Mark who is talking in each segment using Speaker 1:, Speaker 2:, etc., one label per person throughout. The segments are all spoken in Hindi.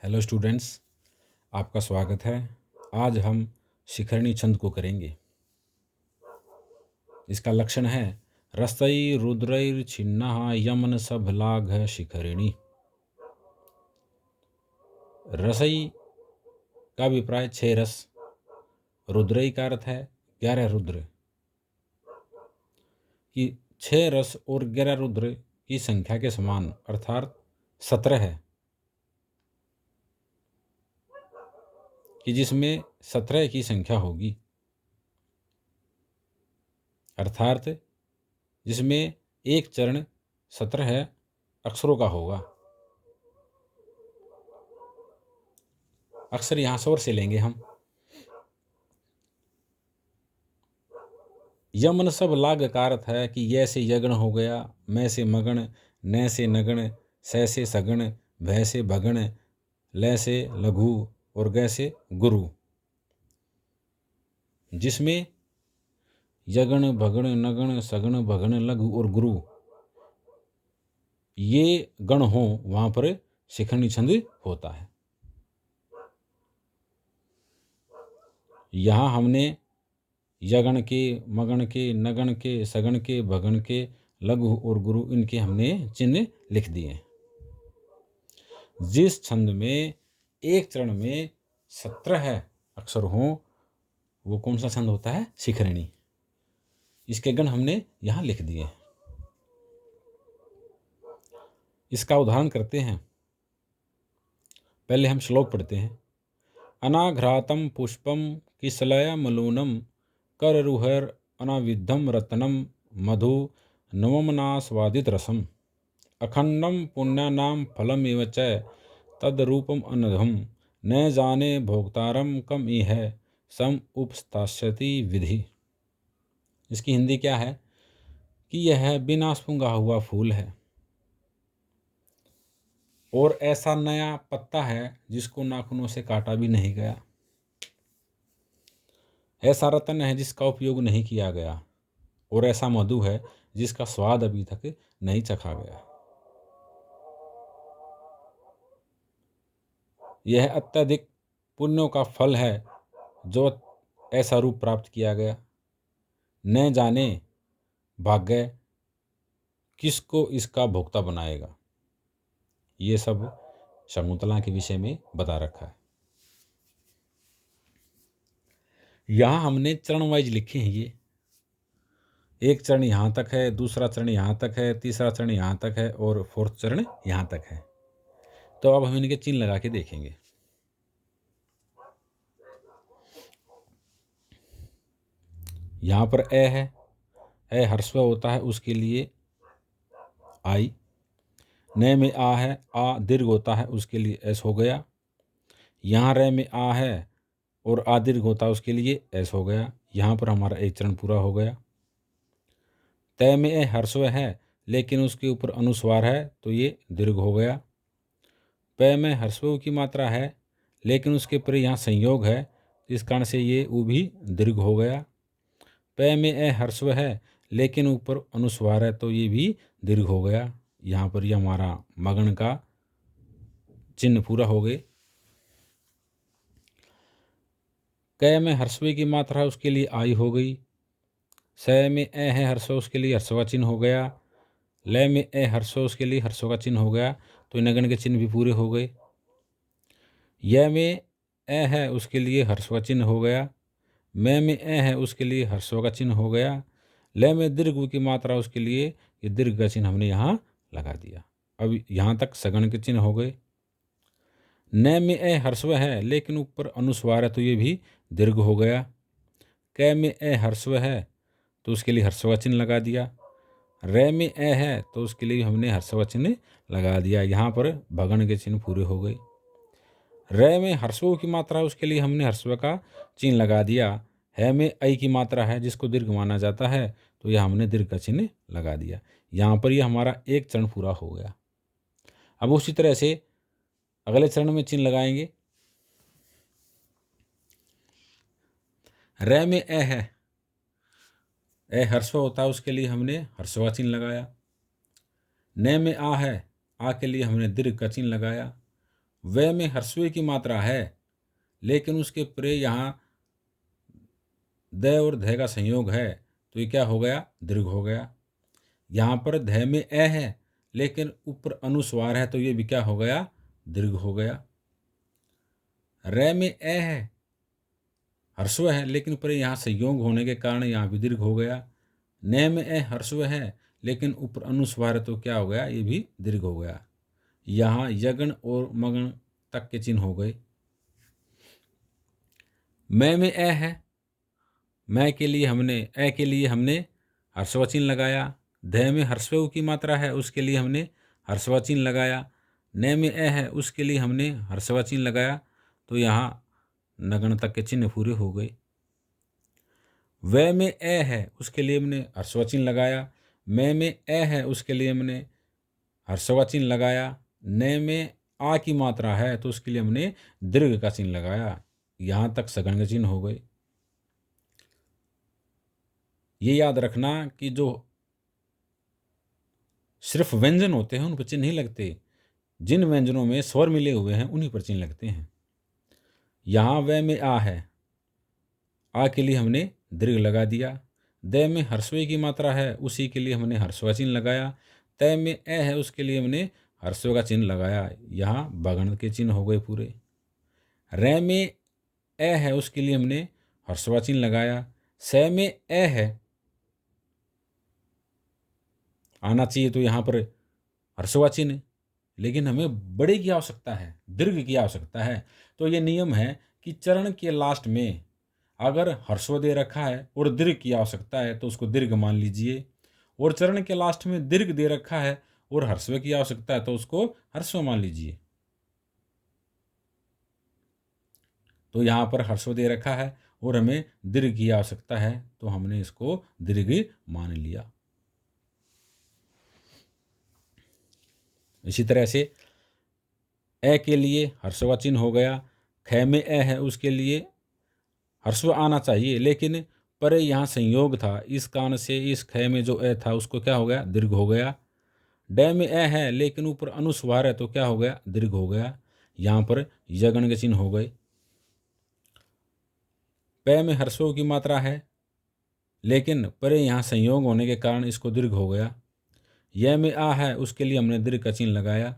Speaker 1: हेलो स्टूडेंट्स, आपका स्वागत है। आज हम शिखरणी छंद को करेंगे। इसका लक्षण है रसई रुद्रैर छिन्नः यमन सभलाघ शिखरिणी। रसई का अभिप्राय 6 रस, रुद्रई का अर्थ है 11 रुद्र, कि 6 रस और 11 रुद्र की संख्या के समान अर्थात 17 है, कि जिसमें 17 की संख्या होगी, अर्थात जिसमें एक चरण 17 अक्षरों का होगा। अक्षर यहाँ स्वर से लेंगे हम। यमन सब लाग का अर्थ है कि ये से यगण हो गया, मैं से मगण, न से नगण, स से सगण, भय से भगण, ल से लघु और ग से गुरु, जिसमें यगण भगण नगण सगण भगण लघु और गुरु ये गण हो, वहां पर शिखरणी छंद होता है। यहाँ हमने यगण के, मगण के, नगण के, सगण के, भगण के, लघु और गुरु इनके हमने चिन्ह लिख दिए। जिस छंद में एक चरण में 17 अक्षर हों वो कौन सा छंद होता है? शिखरणी। इसके गण हमने यहाँ लिख दिए। इसका उदाहरण करते हैं। पहले हम श्लोक पढ़ते हैं। अनाघ्रातम पुष्पम किसलय मलूनम कररुहर अनाविद्धम रत्नम मधु नवमनास्वादित रसम अखंडम पुण्यानाम फलम एव च तद्रूपम अनघम न जाने भोक्तारम कम ई है सम उपस्थास्यति विधि। इसकी हिंदी क्या है कि यह बिना सूंघा हुआ फूल है और ऐसा नया पत्ता है जिसको नाखूनों से काटा भी नहीं गया। ऐसा रत्न है जिसका उपयोग नहीं किया गया और ऐसा मधु है जिसका स्वाद अभी तक नहीं चखा गया। यह अत्यधिक पुण्यों का फल है जो ऐसा रूप प्राप्त किया गया। न जाने भाग्य किसको इसका भोक्ता बनाएगा। ये सब शकुंतला के विषय में बता रखा है। यहाँ हमने चरण वाइज लिखे हैं। ये एक चरण यहाँ तक है, दूसरा चरण यहाँ तक है, तीसरा चरण यहाँ तक है और 4th चरण यहाँ तक है। तो अब हम इनके चिन्ह लगा के देखेंगे। यहाँ पर ए है, ए हर्स्व होता है उसके लिए आई। न में आ है, आ दीर्घ होता है उसके लिए एस हो गया। यहाँ रे में आ है और आ दीर्घ होता है उसके लिए एस हो गया। यहाँ पर हमारा एक चरण पूरा हो गया। तय में ए हर्स्व है लेकिन उसके ऊपर अनुस्वार है तो ये दीर्घ हो गया। पै में हर्स्व की मात्रा है लेकिन उसके ऊपर यहाँ संयोग है, इस कारण से ये ऊ भी दीर्घ हो गया। पै में ए हर्स्व है लेकिन ऊपर अनुस्वार है तो ये भी दीर्घ हो गया। यहाँ पर ये हमारा मगन का चिन्ह पूरा हो गए। कै में हर्स्व की मात्रा है उसके लिए आई हो गई। स में ए है हर्स्व उसके लिए हर्स्व का चिन्ह हो गया। लय में ए हर्स्व उसके लिए हर्स्व का चिन्ह हो गया तो नगन के चिन्ह भी पूरे हो गए। य में ए है उसके लिए हर्स्व का चिन्ह हो गया। मैं में ए है उसके लिए हर्स्व का चिन्ह हो गया। लय में दीर्घ की मात्रा उसके लिए ये दीर्घ का चिन्ह हमने यहाँ लगा दिया। अब यहाँ तक सगण के चिन्ह हो गए। न में ए हर्स्व है लेकिन ऊपर अनुस्वार है तो ये भी दीर्घ हो गया। कै में ए हर्स्व है तो उसके लिए हर्स्व का चिन्ह लगा दिया। रे में ए है तो उसके लिए हमने हर्स्व का चिन्ह लगा दिया। यहाँ पर भगन के चिन्ह पूरे हो गए। रे में हर्स्व की मात्रा है उसके लिए हमने हर्स्व का चिन्ह लगा दिया। है में ऐ की मात्रा है जिसको दीर्घ माना जाता है तो यह हमने दीर्घ का चिन्ह लगा दिया। यहाँ पर यह हमारा एक चरण पूरा हो गया। अब उसी तरह से अगले चरण में चिन्ह लगाएंगे। रे में ए है, ए हर्स्व होता है उसके लिए हमने हर्स्व का चिन्ह लगाया। न में आ है, आ के लिए हमने दीर्घ का चिन्ह लगाया। व में ह्रस्व की मात्रा है लेकिन उसके परे यहाँ द और ध का संयोग है, तो ये क्या हो गया? दीर्घ हो गया। यहाँ पर ध में ए है लेकिन ऊपर अनुस्वार है, तो ये भी क्या हो गया? दीर्घ हो गया। र में ए है, ह्रस्व है लेकिन ऊपर यहाँ संयोग होने के कारण यहाँ भी दीर्घ हो गया। न में ए ह्रस्व है लेकिन ऊपर अनुस्वार है, तो क्या हो गया? ये भी दीर्घ हो गया। यहाँ यगण और मगण तक के चिन्ह हो गए। में ए है, मैं के लिए हमने ए के लिए हमने ह्रस्व चिन्ह लगाया। ध में ह्रस्व की मात्रा है, उसके लिए हमने ह्रस्व चिन्ह लगाया। न में ए है, उसके लिए हमने ह्रस्व चिन्ह लगाया। तो यहाँ नगण तक के चिन्ह पूरे हो गए। व में ए है, उसके लिए हमने ह्रस्व चिन्ह लगाया। में ए है, उसके लिए हमने ह्रस्व चिन्ह लगाया। न में आ की मात्रा है, तो उसके लिए हमने दीर्घ का चिन्ह लगाया। यहाँ तक सगण के चिन्ह हो गए। ये याद रखना कि जो सिर्फ व्यंजन होते हैं उन पर चिन्ह नहीं लगते, जिन व्यंजनों में स्वर मिले हुए हैं उन्हीं पर चिन्ह लगते हैं। यहाँ व में आ है, आ के लिए हमने दीर्घ लगा दिया। द में ह्रस्व की मात्रा है, उसी के लिए हमने ह्रस्व चिन्ह लगाया। त में ए है, उसके लिए हमने ह्रस्व का चिन्ह लगाया। यहाँ बगण के चिन्ह हो गए पूरे। र में ए है, उसके लिए हमने ह्रस्व चिन्ह लगाया। स में ए है, आना चाहिए तो यहाँ पर ह्रस्व चिन्ह, लेकिन हमें बड़े की आवश्यकता है, दीर्घ की आवश्यकता है। तो ये नियम है कि चरण के लास्ट में अगर ह्रस्व दे रखा है और दीर्घ की आवश्यकता है तो उसको दीर्घ मान लीजिए, और चरण के लास्ट में दीर्घ दे रखा है और ह्रस्व की आवश्यकता है तो उसको ह्रस्व मान लीजिए। तो यहाँ पर ह्रस्व दे रखा है और हमें दीर्घ की आवश्यकता है, तो हमने इसको दीर्घ मान लिया। इसी तरह से ए के लिए ह्रस्व चिन्ह हो गया। ख में ए है, उसके लिए ह्रस्व आना चाहिए लेकिन पर यहाँ संयोग था, इस कारण से इस ख में जो ए था उसको क्या हो गया? दीर्घ हो गया। ड में ए है लेकिन ऊपर अनुस्वार है, तो क्या हो गया? दीर्घ हो गया। यहाँ पर यगण के चिन्ह हो गए। प में ह्रस्व की मात्रा है लेकिन पर यहाँ संयोग होने के कारण इसको दीर्घ हो गया। य में आ है, उसके लिए हमने दीर्घ का चिन्ह लगाया।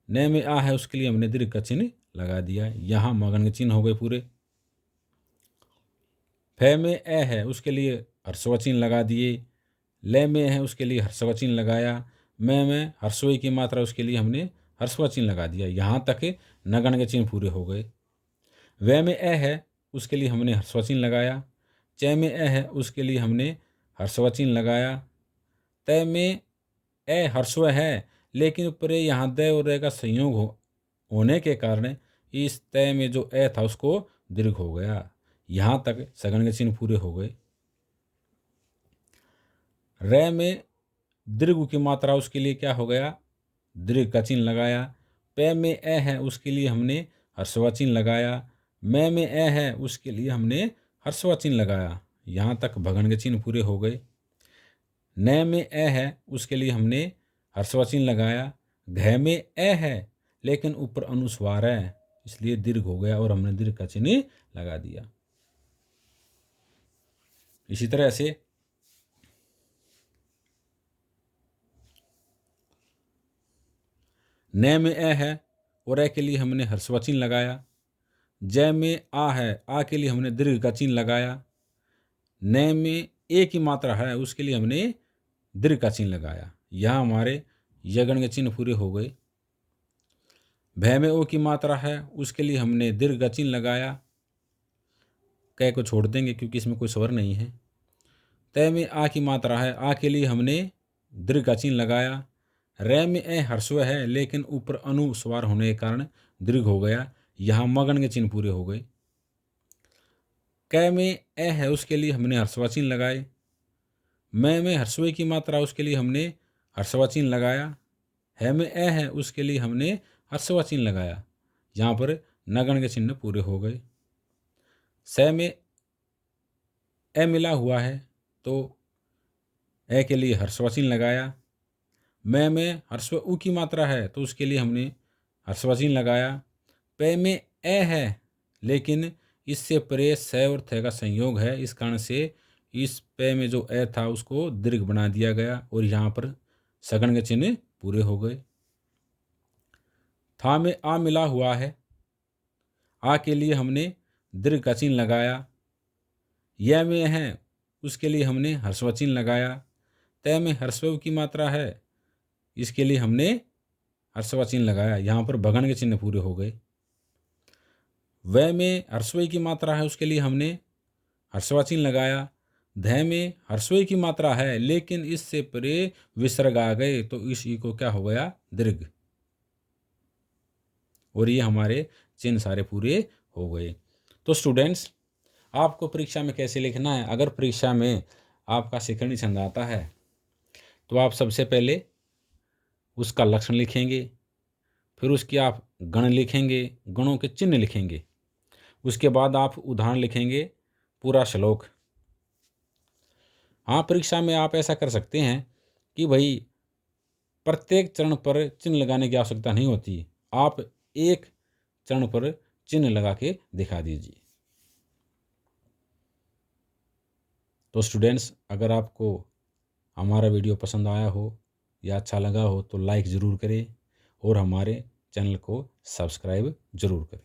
Speaker 1: न में आ है, उसके लिए हमने दीर्घ का चिन्ह लगा दिया। यहाँ मगन के चिन्ह हो गए पूरे। फ में ए है, उसके लिए ह्रस्व चिन्ह लगा दिए। ल में है, उसके लिए ह्रस्व चिन्ह लगाया। में ह्रस्व की मात्रा, उसके लिए हमने ह्रस्व चिन्ह लगा दिया। यहाँ तक नगण के चिन्ह पूरे हो गए। व में ए है, उसके लिए हमने ह्रस्व चिन्ह लगाया। च में ए है, उसके लिए हमने ह्रस्व चिन्ह लगाया। त में ए ह्रस्व है लेकिन ऊपर यहाँ द और रे का संयोग होने के कारण इस तय में जो ए था उसको दीर्घ हो गया। यहाँ तक सगण के चिन्ह पूरे हो गए। र में दीर्घ की मात्रा, उसके लिए क्या हो गया? दीर्घ का चिन्ह लगाया। प में ए है, उसके लिए हमने ह्रस्व चिन्ह लगाया। में ए है, उसके लिए हमने ह्रस्व चिन्ह लगाया। यहाँ तक भगन के चिन्ह पूरे हो गए। न में ए है, उसके लिए हमने ह्रस्व चिन्ह लगाया। घ में ए है लेकिन ऊपर अनुस्वार है, इसलिए दीर्घ हो गया और हमने दीर्घ का चिन्ह लगा दिया। इसी तरह से न में ए है और ए के लिए हमने ह्रस्व चिन्ह लगाया। ज में आ है, आ के लिए हमने दीर्घ का चिन्ह लगाया। न में ए की मात्रा है, उसके लिए हमने दीर्घ का चिन्ह लगाया। यहाँ हमारे यगण के चिन्ह पूरे हो गए। भ में ओ की मात्रा है, उसके लिए हमने दीर्घ का चिन्ह लगाया। क को छोड़ देंगे क्योंकि इसमें कोई स्वर नहीं है। त में आ की मात्रा है, आ के लिए हमने दीर्घ का चिन्ह लगाया। र में ए ह्रस्व है लेकिन ऊपर अनुस्वार होने के कारण दीर्घ हो गया। यहाँ मगन के चिन्ह पूरे हो गए। क में ए है, उसके लिए हमने ह्रस्व चिन्ह लगाए। में ह्रस्व की मात्रा, उसके लिए हमने ह्रस्व चिन्ह लगाया। ह में ए है, उसके लिए हमने ह्रस्व चिन्ह लगाया। यहाँ पर नगण के चिन्ह पूरे हो गए। स में ए मिला हुआ है तो ए के लिए ह्रस्व चिन्ह लगाया। में ह्रस्व उ की मात्रा है तो उसके लिए हमने ह्रस्व चिन्ह लगाया। पे में ए है, लेकिन इससे परे स और थ का संयोग है। इस कारण से इस पे में जो ए था उसको दीर्घ बना दिया गया और यहाँ पर सगण के चिन्ह पूरे हो गए। था में आ मिला हुआ है, आ के लिए हमने दीर्घ का चिन्ह लगाया। यह में है, उसके लिए हमने ह्रस्व चिन्ह लगाया। तय में ह्रस्व की मात्रा है, इसके लिए हमने ह्रस्व चिन्ह लगाया। यहाँ पर भगन के चिन्ह पूरे हो गए। वह में ह्रस्व की मात्रा है, उसके लिए हमने ह्रस्व चिन्ह लगाया। ध में ह्रस्व की मात्रा है, लेकिन इससे परे विसर्ग आ गए तो इस ई को क्या हो गया, दीर्घ। और ये हमारे चिन्ह सारे पूरे हो गए। तो स्टूडेंट्स, आपको परीक्षा में कैसे लिखना है? अगर परीक्षा में आपका शिखंडी छंद आता है तो आप सबसे पहले उसका लक्षण लिखेंगे, फिर उसकी आप गण लिखेंगे, गणों के चिन्ह लिखेंगे। उसके बाद आप उदाहरण लिखेंगे, पूरा श्लोक। हाँ, परीक्षा में आप ऐसा कर सकते हैं कि भाई प्रत्येक चरण पर चिन्ह लगाने की आवश्यकता नहीं होती, आप एक चरण पर चिन्ह लगा के दिखा दीजिए। तो स्टूडेंट्स, अगर आपको हमारा वीडियो पसंद आया हो या अच्छा लगा हो तो लाइक ज़रूर करें और हमारे चैनल को सब्सक्राइब ज़रूर करें।